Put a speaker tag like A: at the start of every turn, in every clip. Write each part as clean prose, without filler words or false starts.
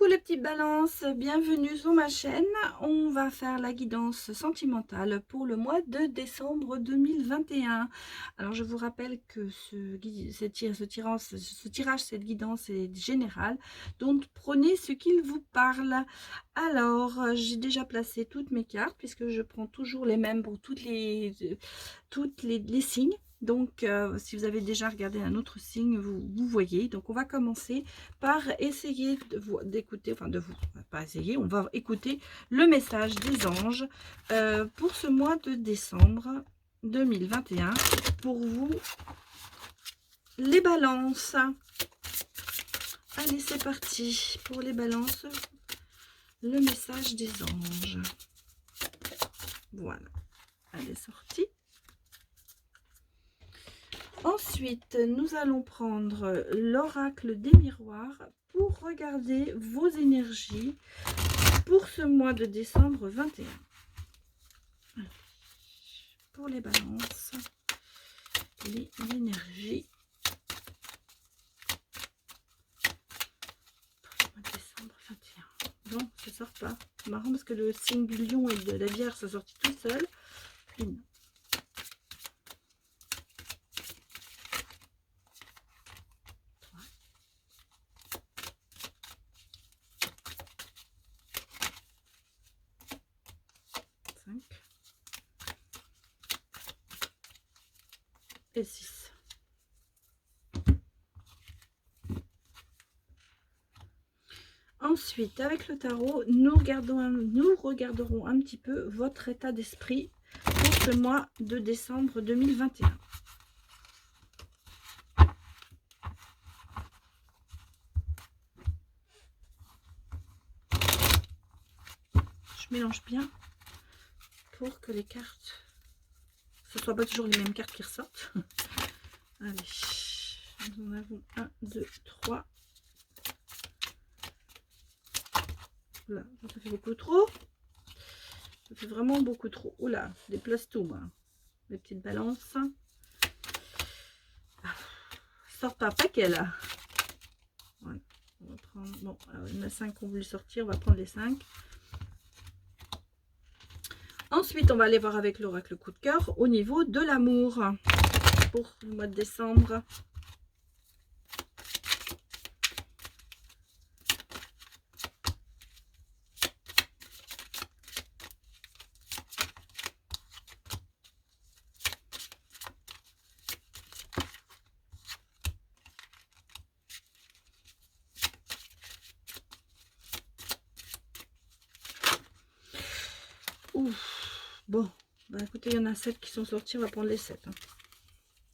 A: Coucou les petites balances, bienvenue sur ma chaîne. On va faire la guidance sentimentale pour le mois de décembre 2021. Alors je vous rappelle que ce tirage, cette guidance est générale, donc prenez ce qu'il vous parle. Alors j'ai déjà placé toutes mes cartes puisque je prends toujours les mêmes pour les signes. Donc, si vous avez déjà regardé un autre signe, vous voyez. Donc, on va commencer par essayer d'écouter, pas essayer, on va écouter le message des anges pour ce mois de décembre 2021. Pour vous, les balances. Allez, c'est parti pour les balances. Le message des anges. Voilà, elle est sortie. Ensuite, nous allons prendre l'oracle des miroirs pour regarder vos énergies pour ce mois de décembre 21. Pour les balances, les énergies pour le mois de décembre 21. Non, ça sort pas. C'est marrant parce que le signe du lion et de la Vierge sont sortis tout seul. Puis non. 5 et 6. Ensuite, avec le tarot, nous regarderons un petit peu votre état d'esprit pour ce mois de décembre 2021. Je mélange bien pour que les cartes, ce ne soient pas toujours les mêmes cartes qui ressortent. Allez, nous en avons 1, 2, 3. Là, ça fait beaucoup trop. Ça fait vraiment beaucoup trop. Oula, je déplace tout, moi. Les petites balances. Sort pas paquet, là. Voilà. On va prendre... Bon, alors, il y en a 5 qui ont voulu sortir. On va prendre les 5. Ensuite, on va aller voir avec l'oracle coup de cœur au niveau de l'amour pour le mois de décembre. Ouf. Bon, bah écoutez, il y en a 7 qui sont sortis, on va prendre les 7. Hein.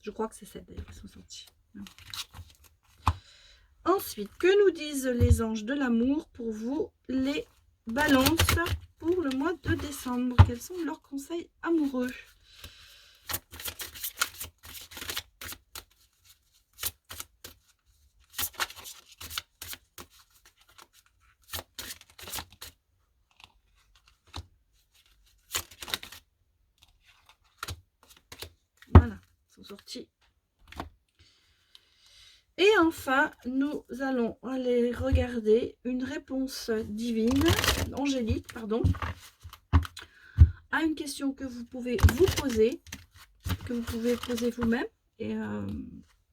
A: Je crois que c'est 7 d'ailleurs qui sont sortis. Ensuite, que nous disent les anges de l'amour pour vous, les balances, pour le mois de décembre? Quels sont leurs conseils amoureux? Voilà, ils sont sortis. Et enfin, nous allons aller regarder une réponse divine, angélique, pardon, à une question que vous pouvez vous poser, que vous pouvez poser vous-même et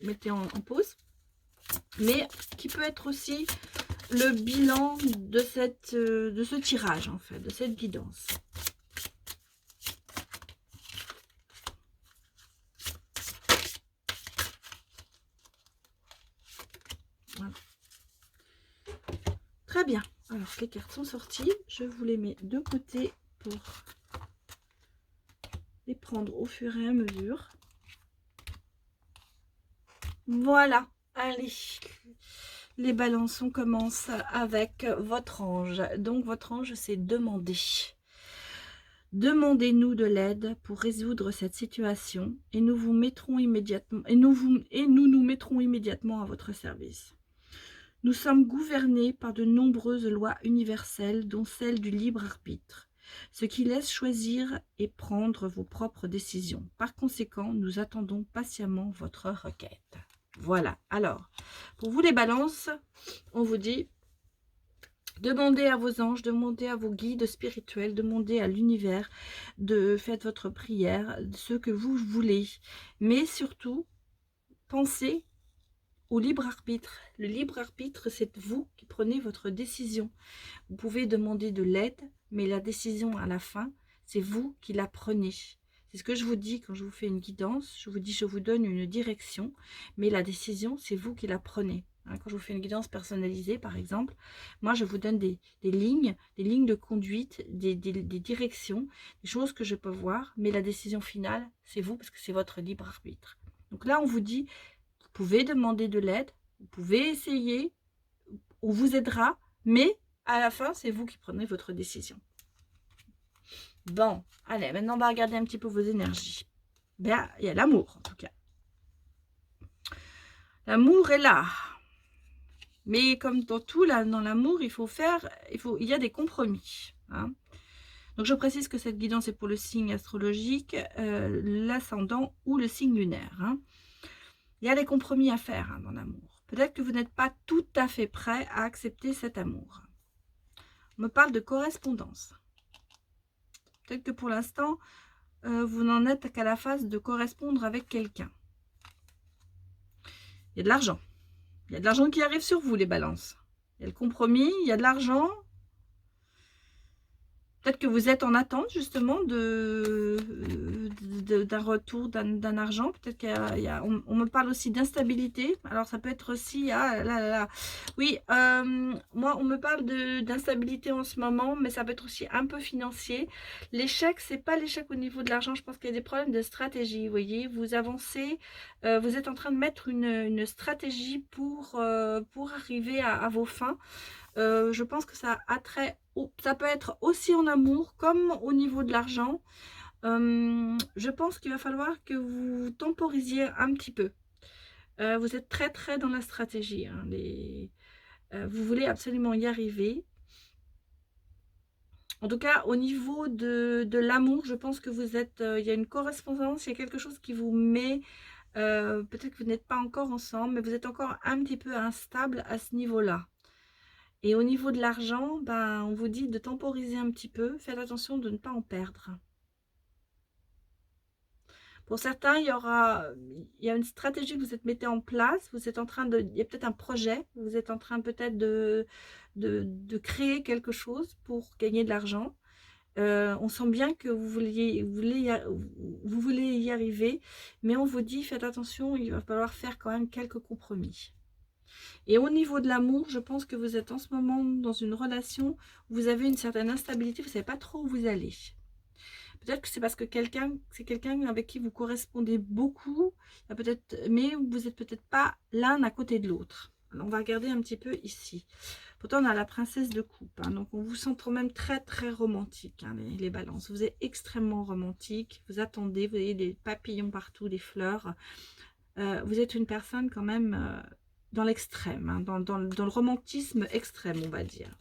A: mettez en pause, mais qui peut être aussi le bilan de ce tirage, en fait, de cette guidance. Voilà. Très bien. Alors, les cartes sont sorties. Je vous les mets de côté pour les prendre au fur et à mesure. Voilà. Allez. Les balances, on commence avec votre ange. Donc, votre ange, c'est demander. Demandez-nous de l'aide pour résoudre cette situation et nous vous mettrons immédiatement nous mettrons immédiatement à votre service. Nous sommes gouvernés par de nombreuses lois universelles, dont celle du libre arbitre, ce qui laisse choisir et prendre vos propres décisions. Par conséquent, nous attendons patiemment votre requête. Voilà. Alors, pour vous les balances, on vous dit Demandez à vos anges, demandez à vos guides spirituels, demandez à l'univers, faites votre prière, ce que vous voulez. Mais surtout, pensez au libre arbitre. Le libre arbitre, c'est vous qui prenez votre décision. Vous pouvez demander de l'aide, mais la décision à la fin, c'est vous qui la prenez. C'est ce que je vous dis quand je vous fais une guidance. Je vous dis, je vous donne une direction, mais la décision, c'est vous qui la prenez. Quand je vous fais une guidance personnalisée, par exemple, moi, je vous donne des lignes de conduite, des directions, des choses que je peux voir, mais la décision finale, c'est vous, parce que c'est votre libre arbitre. Donc là, on vous dit, vous pouvez demander de l'aide, vous pouvez essayer, on vous aidera, mais à la fin, c'est vous qui prenez votre décision. Bon, allez, maintenant, on va regarder un petit peu vos énergies. Ben, il y a l'amour, en tout cas. L'amour est là. Mais comme dans tout, là, dans l'amour, il y a des compromis. Hein. Donc, je précise que cette guidance est pour le signe astrologique, l'ascendant ou le signe lunaire. Hein. Il y a des compromis à faire dans l'amour. Peut-être que vous n'êtes pas tout à fait prêt à accepter cet amour. On me parle de correspondance. Peut-être que pour l'instant, vous n'en êtes qu'à la phase de correspondre avec quelqu'un. Il y a de l'argent. Il y a de l'argent qui arrive sur vous, les balances. Il y a le compromis, il y a de l'argent. Peut-être que vous êtes en attente, justement, d'un retour d'un argent. Peut-être on me parle aussi d'instabilité. Alors, ça peut être aussi... Ah là là là. Oui, moi, on me parle d'instabilité en ce moment, mais ça peut être aussi un peu financier. L'échec, c'est pas l'échec au niveau de l'argent. Je pense qu'il y a des problèmes de stratégie, vous voyez. Vous avancez, vous êtes en train de mettre une stratégie pour arriver à vos fins. Je pense que ça peut être aussi en amour comme au niveau de l'argent. Je pense qu'il va falloir que vous temporisiez un petit peu. Vous êtes très très dans la stratégie. Hein, vous voulez absolument y arriver. En tout cas, au niveau de l'amour, je pense que vous êtes... il y a une correspondance, il y a quelque chose qui vous met... peut-être que vous n'êtes pas encore ensemble, mais vous êtes encore un petit peu instable à ce niveau-là. Et au niveau de l'argent, ben, on vous dit de temporiser un petit peu. Faites attention de ne pas en perdre. Pour certains, il y a une stratégie que vous mettez en place. Vous êtes en train il y a peut-être un projet. Vous êtes en train peut-être de créer quelque chose pour gagner de l'argent. On sent bien que vous voulez y arriver. Mais on vous dit, faites attention, il va falloir faire quand même quelques compromis. Et au niveau de l'amour, je pense que vous êtes en ce moment dans une relation où vous avez une certaine instabilité, vous ne savez pas trop où vous allez. Peut-être que c'est parce que c'est quelqu'un avec qui vous correspondez beaucoup, mais vous n'êtes peut-être pas l'un à côté de l'autre. On va regarder un petit peu ici. Pourtant, on a la princesse de coupe. Hein, donc, on vous sent quand même très, très romantique, hein, les balances. Vous êtes extrêmement romantique. Vous attendez, vous avez des papillons partout, des fleurs. Vous êtes une personne quand même... dans l'extrême, hein, dans le romantisme extrême, on va dire.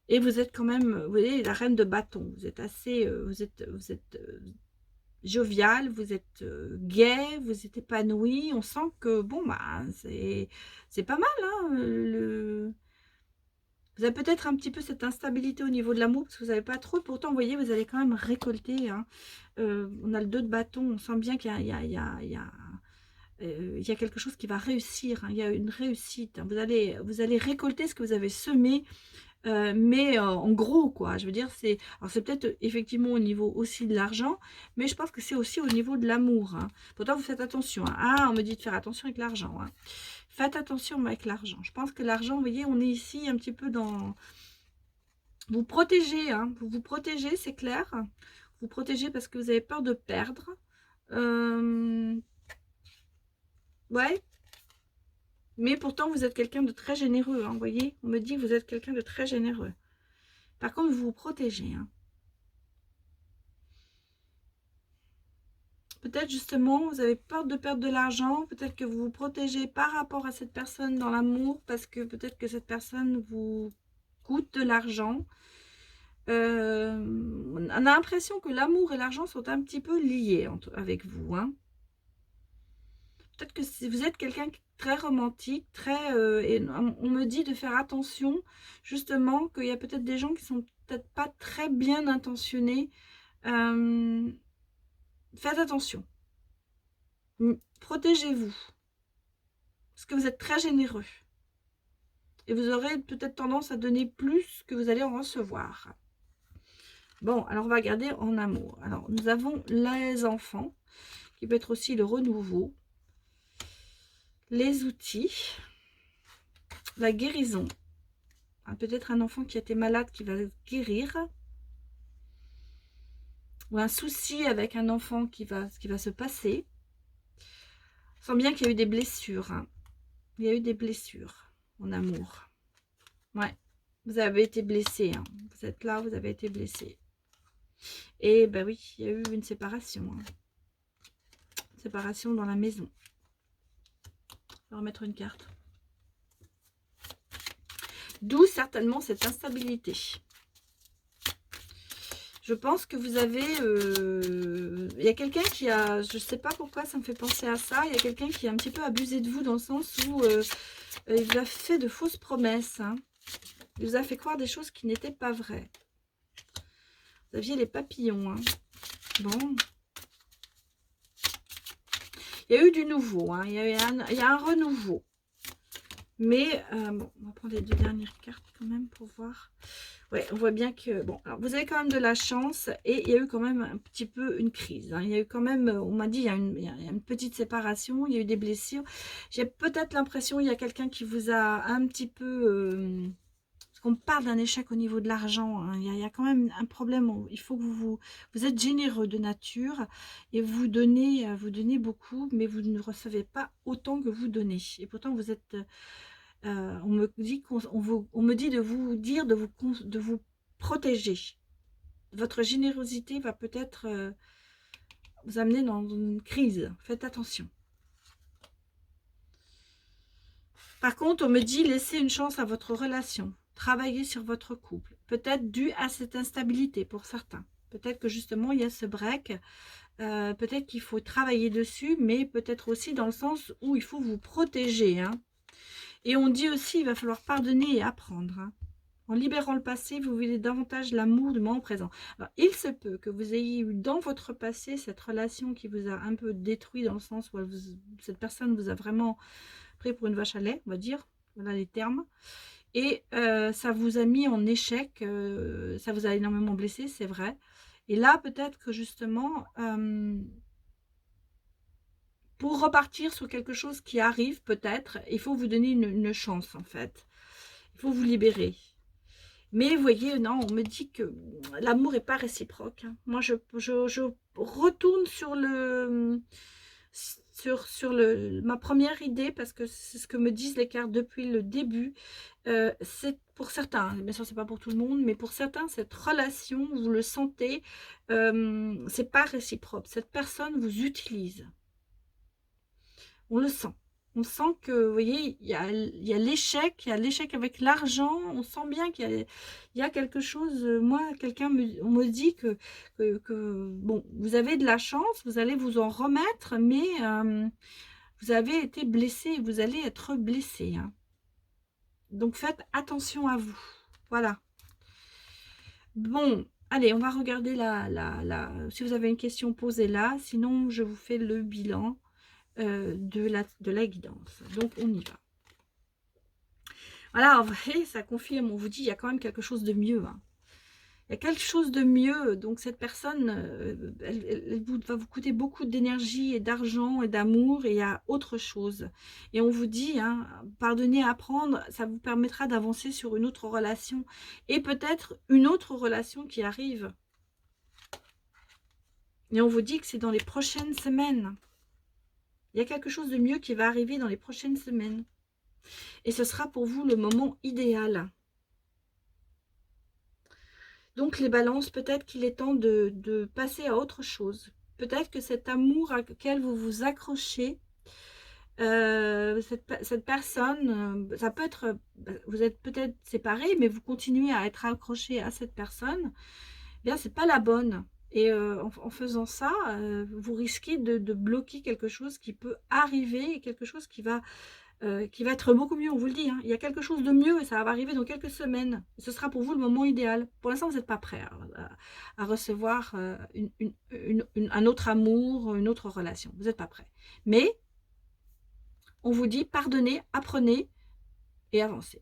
A: Et vous êtes quand même, vous voyez, la reine de bâton. Vous êtes assez, vous êtes jovial, vous êtes gai, vous êtes épanoui. On sent que, bon, bah, c'est pas mal, hein, Vous avez peut-être un petit peu cette instabilité au niveau de l'amour, parce que vous n'avez pas trop. Pourtant, vous voyez, vous allez quand même récolter. Hein. On a le 2 de bâton, on sent bien qu'il y a quelque chose qui va réussir, hein, il y a une réussite. Hein. Vous allez récolter ce que vous avez semé, mais en gros, quoi. Je veux dire, c'est peut-être effectivement au niveau aussi de l'argent, mais je pense que c'est aussi au niveau de l'amour. Hein. Pourtant, vous faites attention. Hein. Ah, on me dit de faire attention avec l'argent. Hein. Faites attention avec l'argent. Je pense que l'argent, vous voyez, on est ici un petit peu dans... Vous protégez, hein. Vous vous protégez, c'est clair. Vous protégez parce que vous avez peur de perdre. Ouais. Mais pourtant, vous êtes quelqu'un de très généreux. Hein, vous voyez, on me dit que vous êtes quelqu'un de très généreux. Par contre, vous vous protégez. Hein. Peut-être justement, vous avez peur de perdre de l'argent. Peut-être que vous vous protégez par rapport à cette personne dans l'amour. Parce que peut-être que cette personne vous coûte de l'argent. On a l'impression que l'amour et l'argent sont un petit peu liés avec vous. Hein. Peut-être que si vous êtes quelqu'un très romantique, très et on me dit de faire attention, justement, qu'il y a peut-être des gens qui sont peut-être pas très bien intentionnés. Hem, Faites attention. Protégez-vous, parce que vous êtes très généreux et vous aurez peut-être tendance à donner plus que vous allez en recevoir. Bon, alors on va regarder en amour. Alors, nous avons les enfants, qui peut être aussi le renouveau, les outils, la guérison. Peut-être un enfant qui a été malade qui va guérir, ou un souci avec un enfant qui va se passer. On sent bien qu'il y a eu des blessures. Hein. Il y a eu des blessures en amour. Ouais, vous avez été blessé. Hein. Vous êtes là, vous avez été blessé. Et ben oui, il y a eu une séparation. Hein. Séparation dans la maison. Je vais remettre une carte. D'où certainement cette instabilité. Je pense que vous avez... il y a quelqu'un qui a... Je ne sais pas pourquoi ça me fait penser à ça. Il y a quelqu'un qui a un petit peu abusé de vous dans le sens où il vous a fait de fausses promesses. Hein. Il vous a fait croire des choses qui n'étaient pas vraies. Vous aviez les papillons. Hein. Bon. Il y a eu du nouveau. Hein. Il y a un renouveau. Mais, bon, on va prendre les deux dernières cartes quand même pour voir. Ouais, on voit bien que, bon, alors vous avez quand même de la chance et il y a eu quand même un petit peu une crise. Hein. Il y a eu quand même, on m'a dit, il y a une petite séparation, il y a eu des blessures. J'ai peut-être l'impression, il y a quelqu'un qui vous a un petit peu... parce qu'on parle d'un échec au niveau de l'argent. Hein. Il y a quand même un problème. Il faut que vous êtes généreux de nature et vous donnez beaucoup, mais vous ne recevez pas autant que vous donnez. Et pourtant, vous êtes... on me dit on me dit de vous dire de vous protéger. Votre générosité va peut-être vous amener dans une crise. Faites attention. Par contre, on me dit laissez une chance à votre relation. Travaillez sur votre couple. Peut-être dû à cette instabilité pour certains. Peut-être que justement il y a ce break. Peut-être qu'il faut travailler dessus, mais peut-être aussi dans le sens où il faut vous protéger. Hein. Et on dit aussi, il va falloir pardonner et apprendre. Hein. En libérant le passé, vous vivez davantage l'amour du moment présent. Alors, il se peut que vous ayez eu dans votre passé cette relation qui vous a un peu détruit dans le sens où cette personne vous a vraiment pris pour une vache à lait, on va dire. Voilà les termes. Et ça vous a mis en échec, ça vous a énormément blessé, c'est vrai. Et là, peut-être que justement... pour repartir sur quelque chose qui arrive, peut-être, il faut vous donner une chance, en fait. Il faut vous libérer. Mais vous voyez, non, on me dit que l'amour n'est pas réciproque. Hein. Moi, je retourne sur ma première idée, parce que c'est ce que me disent les cartes depuis le début. C'est pour certains, bien sûr, c'est pas pour tout le monde, mais pour certains, cette relation, vous le sentez, c'est pas réciproque. Cette personne vous utilise. On le sent. On sent que, vous voyez, il y a l'échec, il y a l'échec avec l'argent. On sent bien qu'il y a quelque chose. Moi, on me dit que, bon, vous avez de la chance, vous allez vous en remettre, mais vous avez été blessé, vous allez être blessé. Hein. Donc, faites attention à vous. Voilà. Bon, allez, on va regarder si vous avez une question, posez-la. Sinon, je vous fais le bilan. De la guidance. Donc, on y va. Voilà, en vrai, ça confirme, on vous dit, il y a quand même quelque chose de mieux. Hein. Il y a quelque chose de mieux. Donc, cette personne, elle va vous coûter beaucoup d'énergie et d'argent et d'amour, et il y a autre chose. Et on vous dit, hein, pardonner, apprendre, ça vous permettra d'avancer sur une autre relation. Et peut-être une autre relation qui arrive. Et on vous dit que c'est dans les prochaines semaines. Il y a quelque chose de mieux qui va arriver dans les prochaines semaines. Et ce sera pour vous le moment idéal. Donc les balances, peut-être qu'il est temps de passer à autre chose. Peut-être que cet amour auquel vous vous accrochez, cette personne, ça peut être, vous êtes peut-être séparés, mais vous continuez à être accroché à cette personne, eh bien c'est pas la bonne. Et en faisant ça, vous risquez de bloquer quelque chose qui peut arriver, quelque chose qui va qui va être beaucoup mieux, on vous le dit, hein. Il y a quelque chose de mieux et ça va arriver dans quelques semaines. Ce sera pour vous le moment idéal. Pour l'instant, vous n'êtes pas prêt à recevoir un autre amour, une autre relation. Vous n'êtes pas prêt. Mais on vous dit pardonnez, apprenez et avancez.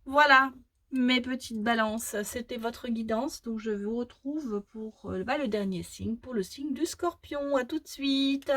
A: Voilà, mes petites balances, c'était votre guidance. Donc, je vous retrouve pour le dernier signe, pour le signe du Scorpion. À tout de suite.